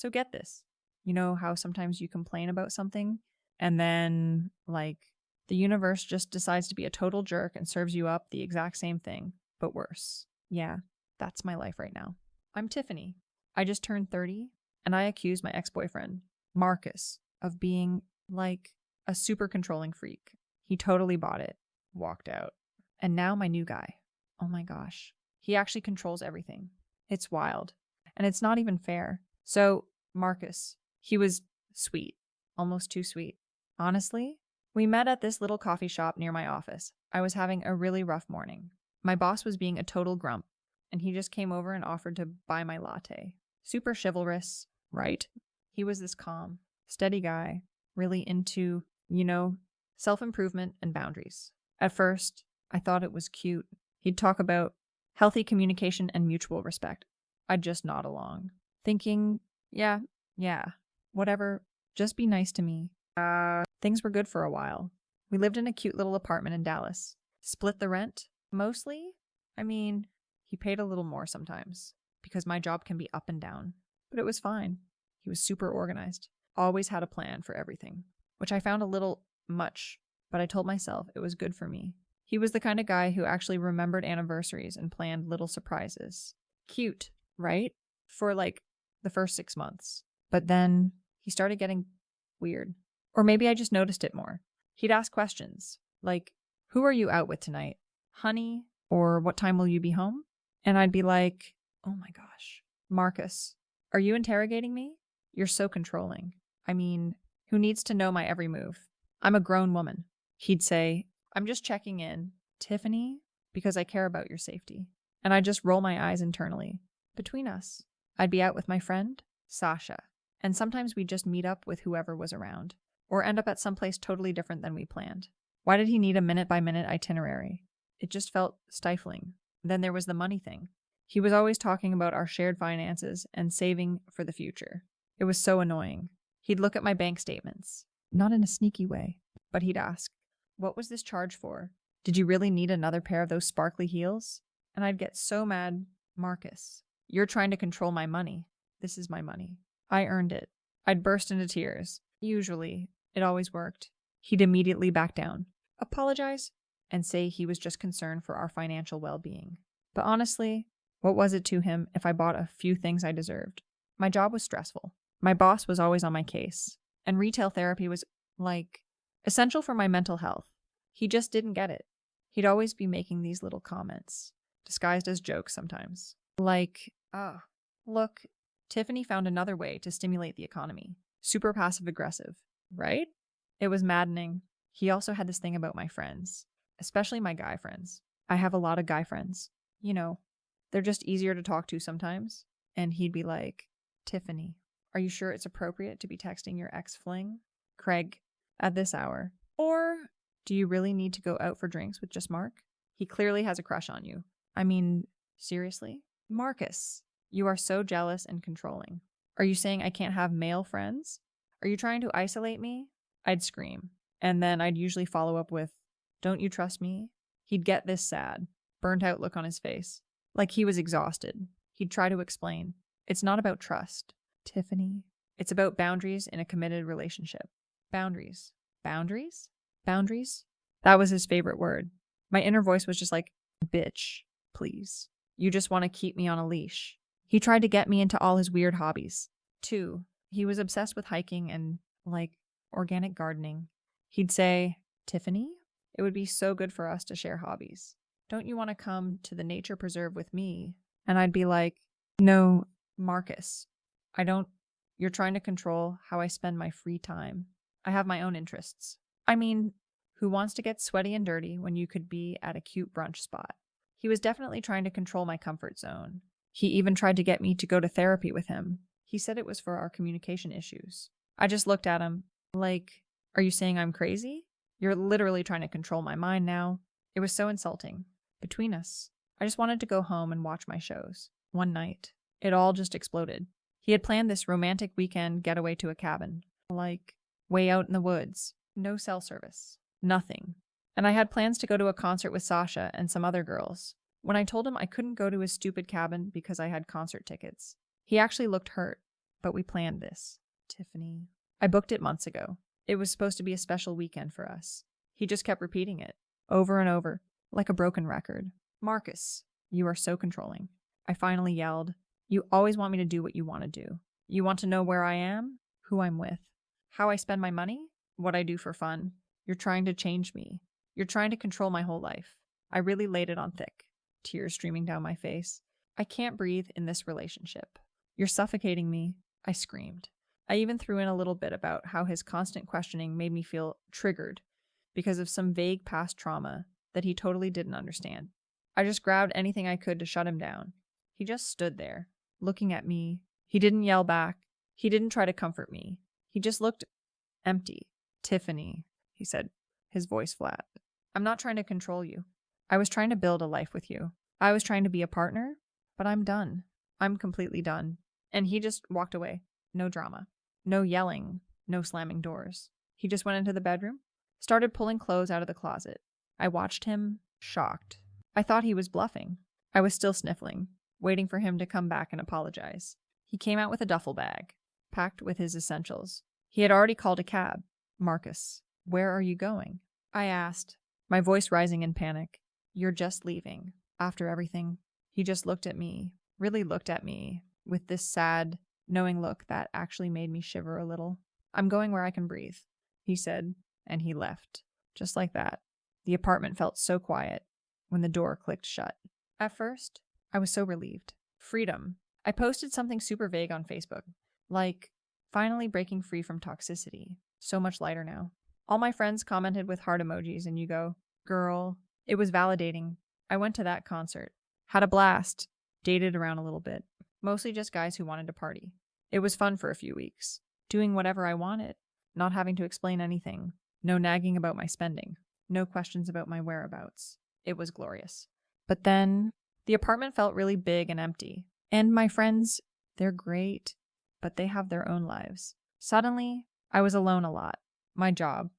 So get this. You know how sometimes you complain about something and then, like, the universe just decides to be a total jerk and serves you up the exact same thing, but worse. Yeah, that's my life right now. I'm Tiffany. I just turned 30, and I accuse my ex-boyfriend, Marcus, of being, like, a super controlling freak. He totally bought it, walked out. And now my new guy. Oh my gosh. He actually controls everything. It's wild. And it's not even fair. So, Marcus, he was sweet. Almost too sweet. Honestly, we met at this little coffee shop near my office. I was having a really rough morning. My boss was being a total grump, and he just came over and offered to buy my latte. Super chivalrous, right? He was this calm, steady guy, really into, self-improvement and boundaries. At first, I thought it was cute. He'd talk about healthy communication and mutual respect. I'd just nod along, thinking, yeah, whatever, just be nice to me. Things were good for a while. We lived in a cute little apartment in Dallas. Split the rent, mostly. I mean, he paid a little more sometimes, because my job can be up and down. But it was fine. He was super organized. Always had a plan for everything, which I found a little much, but I told myself it was good for me. He was the kind of guy who actually remembered anniversaries and planned little surprises. Cute, right? For like the first 6 months. But then he started getting weird. Or maybe I just noticed it more. He'd ask questions like, "Who are you out with tonight? Honey?" Or "What time will you be home?" And I'd be like, "Oh my gosh, Marcus, are you interrogating me? You're so controlling. I mean, who needs to know my every move? I'm a grown woman." He'd say, "I'm just checking in, Tiffany, because I care about your safety." And I'd just roll my eyes internally. Between us, I'd be out with my friend, Sasha, and sometimes we'd just meet up with whoever was around, or end up at some place totally different than we planned. Why did he need a minute-by-minute itinerary? It just felt stifling. Then there was the money thing. He was always talking about our shared finances and saving for the future. It was so annoying. He'd look at my bank statements, not in a sneaky way, but he'd ask, "What was this charge for? Did you really need another pair of those sparkly heels?" And I'd get so mad. "Marcus, you're trying to control my money. This is my money. I earned it." I'd burst into tears. Usually, it always worked. He'd immediately back down, apologize, and say he was just concerned for our financial well-being. But honestly, what was it to him if I bought a few things I deserved? My job was stressful. My boss was always on my case. And retail therapy was, essential for my mental health. He just didn't get it. He'd always be making these little comments, disguised as jokes sometimes. Like, look, Tiffany found another way to stimulate the economy. Super passive-aggressive, right? It was maddening. He also had this thing about my friends, especially my guy friends. I have a lot of guy friends. They're just easier to talk to sometimes. And he'd be like, "Tiffany, are you sure it's appropriate to be texting your ex-fling, Craig, at this hour? Or do you really need to go out for drinks with just Mark? He clearly has a crush on you. I mean, seriously? Marcus, you are so jealous and controlling. Are you saying I can't have male friends? Are you trying to isolate me?" I'd scream. And then I'd usually follow up with, "Don't you trust me?" He'd get this sad, burnt out look on his face, like he was exhausted. He'd try to explain, "It's not about trust, Tiffany. It's about boundaries in a committed relationship." Boundaries. Boundaries? Boundaries? That was his favorite word. My inner voice was just like, "Bitch, please. You just want to keep me on a leash." He tried to get me into all his weird hobbies. Too, he was obsessed with hiking and, organic gardening. He'd say, "Tiffany, it would be so good for us to share hobbies. Don't you want to come to the nature preserve with me?" And I'd be like, "No, Marcus, I don't. You're trying to control how I spend my free time. I have my own interests. I mean, who wants to get sweaty and dirty when you could be at a cute brunch spot?" He was definitely trying to control my comfort zone. He even tried to get me to go to therapy with him. He said it was for our communication issues. I just looked at him like, "Are you saying I'm crazy? You're literally trying to control my mind now." It was so insulting. Between us, I just wanted to go home and watch my shows. One night, it all just exploded. He had planned this romantic weekend getaway to a cabin, way out in the woods. No cell service. Nothing. And I had plans to go to a concert with Sasha and some other girls. When I told him I couldn't go to his stupid cabin because I had concert tickets, he actually looked hurt. But we planned this, Tiffany. I booked it months ago. It was supposed to be a special weekend for us. He just kept repeating it, over and over, like a broken record. Marcus, you are so controlling. I finally yelled, you always want me to do what you want to do. You want to know where I am, who I'm with, how I spend my money, what I do for fun. You're trying to change me. You're trying to control my whole life. I really laid it on thick, tears streaming down my face. I can't breathe in this relationship. You're suffocating me, I screamed. I even threw in a little bit about how his constant questioning made me feel triggered because of some vague past trauma that he totally didn't understand. I just grabbed anything I could to shut him down. He just stood there, looking at me. He didn't yell back. He didn't try to comfort me. He just looked empty. Tiffany, he said, his voice flat. I'm not trying to control you. I was trying to build a life with you. I was trying to be a partner, but I'm done. I'm completely done. And he just walked away. No drama. No yelling. No slamming doors. He just went into the bedroom, started pulling clothes out of the closet. I watched him, shocked. I thought he was bluffing. I was still sniffling, waiting for him to come back and apologize. He came out with a duffel bag, packed with his essentials. He had already called a cab. Marcus, where are you going? I asked, my voice rising in panic. You're just leaving. After everything, he just looked at me, really looked at me, with this sad, knowing look that actually made me shiver a little. I'm going where I can breathe, he said, and he left. Just like that. The apartment felt so quiet when the door clicked shut. At first, I was so relieved. Freedom. I posted something super vague on Facebook, like, finally breaking free from toxicity. So much lighter now. All my friends commented with heart emojis, and you go, girl. It was validating. I went to that concert. Had a blast. Dated around a little bit. Mostly just guys who wanted to party. It was fun for a few weeks. Doing whatever I wanted. Not having to explain anything. No nagging about my spending. No questions about my whereabouts. It was glorious. But then, the apartment felt really big and empty. And my friends, they're great, but they have their own lives. Suddenly, I was alone a lot. My job,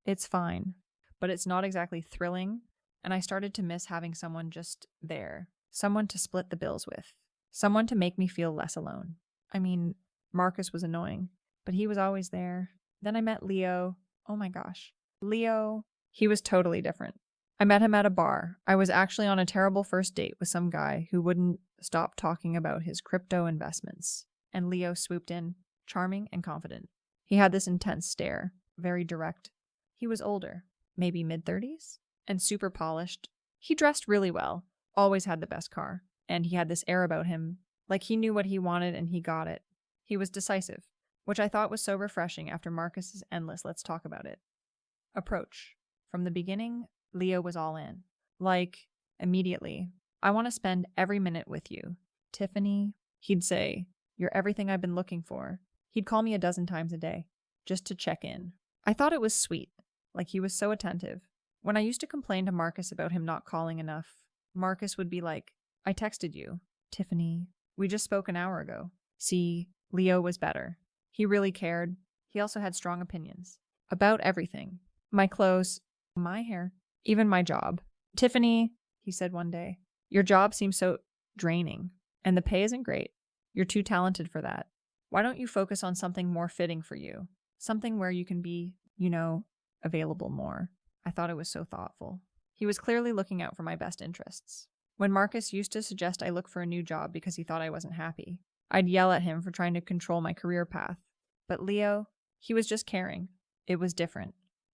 it's fine. But it's not exactly thrilling, and I started to miss having someone just there. Someone to split the bills with. Someone to make me feel less alone. I mean, Marcus was annoying, but he was always there. Then I met Leo. Oh my gosh. Leo, he was totally different. I met him at a bar. I was actually on a terrible first date with some guy who wouldn't stop talking about his crypto investments. And Leo swooped in, charming and confident. He had this intense stare, very direct. He was older, maybe mid-30s, and super polished. He dressed really well, always had the best car, and he had this air about him, like he knew what he wanted and he got it. He was decisive, which I thought was so refreshing after Marcus's endless let's talk about it approach. From the beginning, Leo was all in. Like, immediately, I want to spend every minute with you. Tiffany, he'd say, you're everything I've been looking for. He'd call me a dozen times a day, just to check in. I thought it was sweet, like he was so attentive. When I used to complain to Marcus about him not calling enough, Marcus would be like, I texted you. Tiffany, we just spoke an hour ago. See, Leo was better. He really cared. He also had strong opinions. About everything. My clothes, my hair, even my job. Tiffany, he said one day, your job seems so draining, and the pay isn't great. You're too talented for that. Why don't you focus on something more fitting for you? Something where you can be, available more. I thought it was so thoughtful. He was clearly looking out for my best interests. When Marcus used to suggest I look for a new job because he thought I wasn't happy, I'd yell at him for trying to control my career path. But Leo, he was just caring. It was different.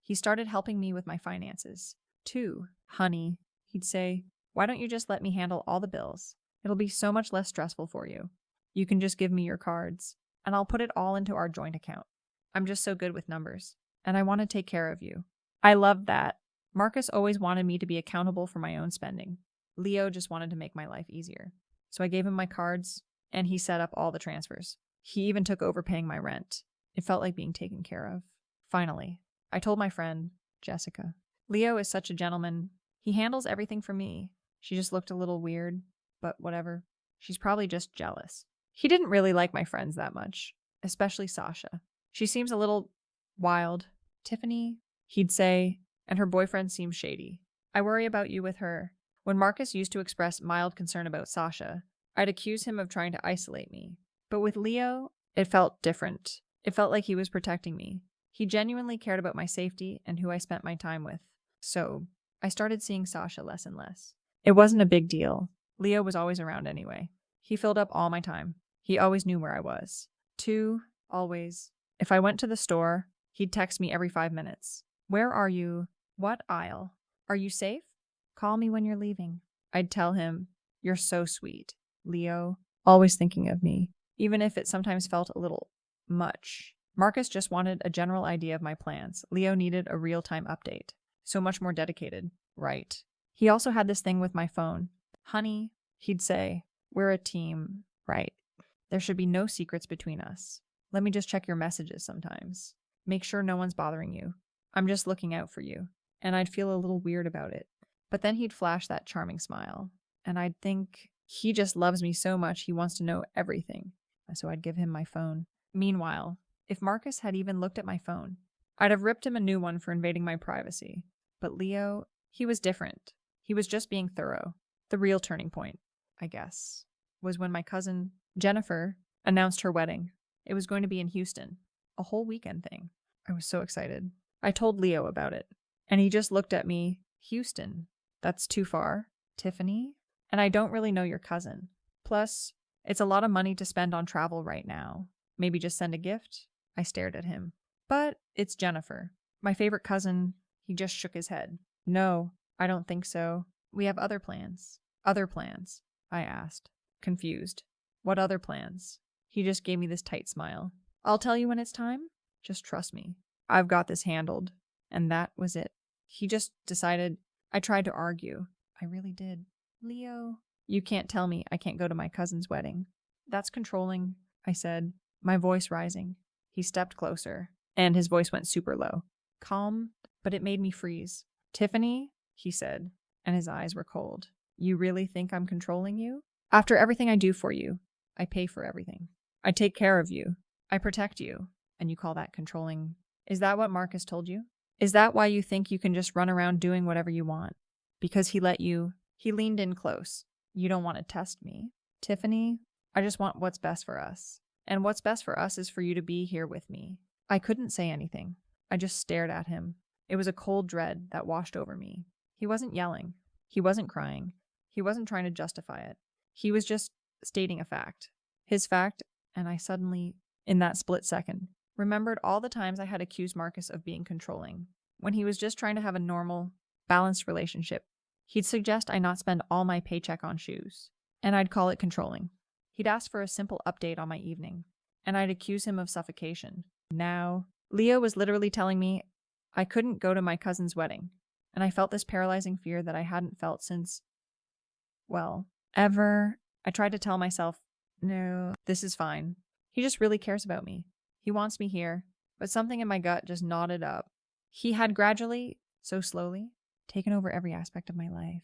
He started helping me with my finances. Too, honey, he'd say, why don't you just let me handle all the bills? It'll be so much less stressful for you. You can just give me your cards, and I'll put it all into our joint account. I'm just so good with numbers, and I want to take care of you. I loved that. Marcus always wanted me to be accountable for my own spending. Leo just wanted to make my life easier. So I gave him my cards, and he set up all the transfers. He even took over paying my rent. It felt like being taken care of. Finally, I told my friend, Jessica. Leo is such a gentleman. He handles everything for me. She just looked a little weird, but whatever. She's probably just jealous. He didn't really like my friends that much, especially Sasha. She seems a little wild. Tiffany, he'd say, and her boyfriend seems shady. I worry about you with her. When Marcus used to express mild concern about Sasha, I'd accuse him of trying to isolate me. But with Leo, it felt different. It felt like he was protecting me. He genuinely cared about my safety and who I spent my time with. So I started seeing Sasha less and less. It wasn't a big deal. Leo was always around anyway. He filled up all my time. He always knew where I was. 2, always. If I went to the store, he'd text me every 5 minutes. Where are you? What aisle? Are you safe? Call me when you're leaving. I'd tell him, you're so sweet, Leo, always thinking of me, even if it sometimes felt a little much. Marcus just wanted a general idea of my plans. Leo needed a real-time update. So much more dedicated. Right. He also had this thing with my phone. Honey, he'd say, we're a team, right? There should be no secrets between us. Let me just check your messages sometimes. Make sure no one's bothering you. I'm just looking out for you. And I'd feel a little weird about it. But then he'd flash that charming smile. And I'd think, he just loves me so much he wants to know everything. So I'd give him my phone. Meanwhile, if Marcus had even looked at my phone, I'd have ripped him a new one for invading my privacy. But Leo, he was different. He was just being thorough. The real turning point, I guess, was when my cousin, Jennifer, announced her wedding. It was going to be in Houston. A whole weekend thing. I was so excited. I told Leo about it. And he just looked at me. Houston. That's too far. Tiffany? And I don't really know your cousin. Plus, it's a lot of money to spend on travel right now. Maybe just send a gift? I stared at him. But it's Jennifer. My favorite cousin. He just shook his head. No, I don't think so. We have other plans. Other plans? I asked, confused. What other plans? He just gave me this tight smile. I'll tell you when it's time. Just trust me. I've got this handled. And that was it. He just decided. I tried to argue. I really did. Leo, you can't tell me I can't go to my cousin's wedding. That's controlling, I said, my voice rising. He stepped closer, and his voice went super low. Calm, but it made me freeze. Tiffany, he said, and his eyes were cold. You really think I'm controlling you? After everything I do for you, I pay for everything. I take care of you. I protect you. And you call that controlling? Is that what Marcus told you? Is that why you think you can just run around doing whatever you want? Because he let you. He leaned in close. You don't want to test me. Tiffany, I just want what's best for us. And what's best for us is for you to be here with me. I couldn't say anything. I just stared at him. It was a cold dread that washed over me. He wasn't yelling. He wasn't crying. He wasn't trying to justify it. He was just stating a fact. His fact, and I suddenly, in that split second, remembered all the times I had accused Marcus of being controlling. When he was just trying to have a normal, balanced relationship, he'd suggest I not spend all my paycheck on shoes, and I'd call it controlling. He'd ask for a simple update on my evening, and I'd accuse him of suffocation. Now, Leo was literally telling me I couldn't go to my cousin's wedding, and I felt this paralyzing fear that I hadn't felt since, well, ever. I tried to tell myself, no, this is fine. He just really cares about me. He wants me here, but something in my gut just knotted up. He had gradually, so slowly, taken over every aspect of my life.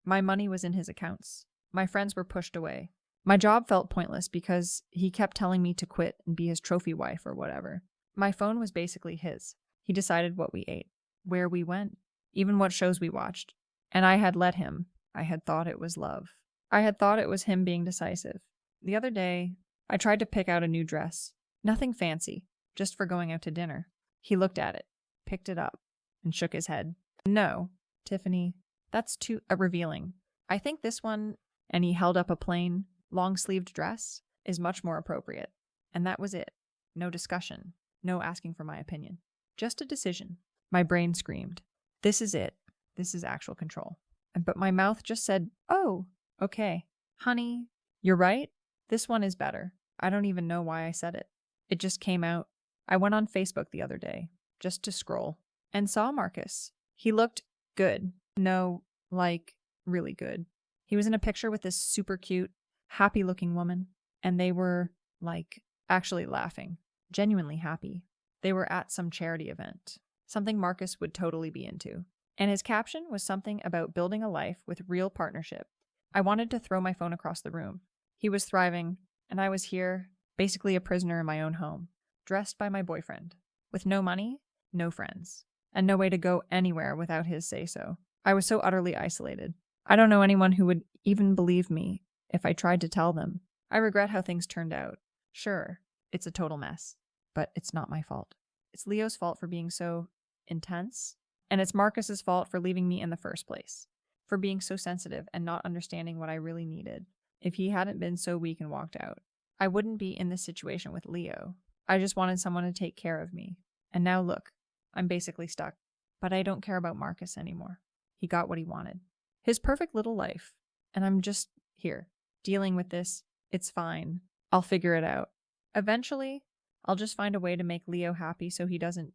My money was in his accounts. My friends were pushed away. My job felt pointless because he kept telling me to quit and be his trophy wife or whatever. My phone was basically his. He decided what we ate, where we went, even what shows we watched. And I had let him. I had thought it was love. I had thought it was him being decisive. The other day, I tried to pick out a new dress. Nothing fancy, just for going out to dinner. He looked at it, picked it up, and shook his head. No, Tiffany, that's too revealing. I think this one, and he held up a plain, long-sleeved dress, is much more appropriate. And that was it. No discussion. No asking for my opinion. Just a decision. My brain screamed. This is it. This is actual control. But my mouth just said, oh, okay. Honey, you're right. This one is better. I don't even know why I said it. It just came out. I went on Facebook the other day, just to scroll, and saw Marcus. He looked good. No, like, really good. He was in a picture with this super cute, happy-looking woman, and they were, like, actually laughing. Genuinely happy. They were at some charity event. Something Marcus would totally be into. And his caption was something about building a life with real partnership. I wanted to throw my phone across the room. He was thriving, and I was here, basically a prisoner in my own home, dressed by my boyfriend, with no money, no friends, and no way to go anywhere without his say-so. I was so utterly isolated. I don't know anyone who would even believe me if I tried to tell them. I regret how things turned out. Sure, it's a total mess, but it's not my fault. It's Leo's fault for being so intense, and it's Marcus's fault for leaving me in the first place, for being so sensitive and not understanding what I really needed. If he hadn't been so weak and walked out, I wouldn't be in this situation with Leo. I just wanted someone to take care of me. And now look, I'm basically stuck. But I don't care about Marcus anymore. He got what he wanted. His perfect little life. And I'm just here, dealing with this. It's fine. I'll figure it out. Eventually, I'll just find a way to make Leo happy so he doesn't,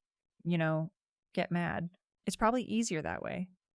get mad. It's probably easier that way.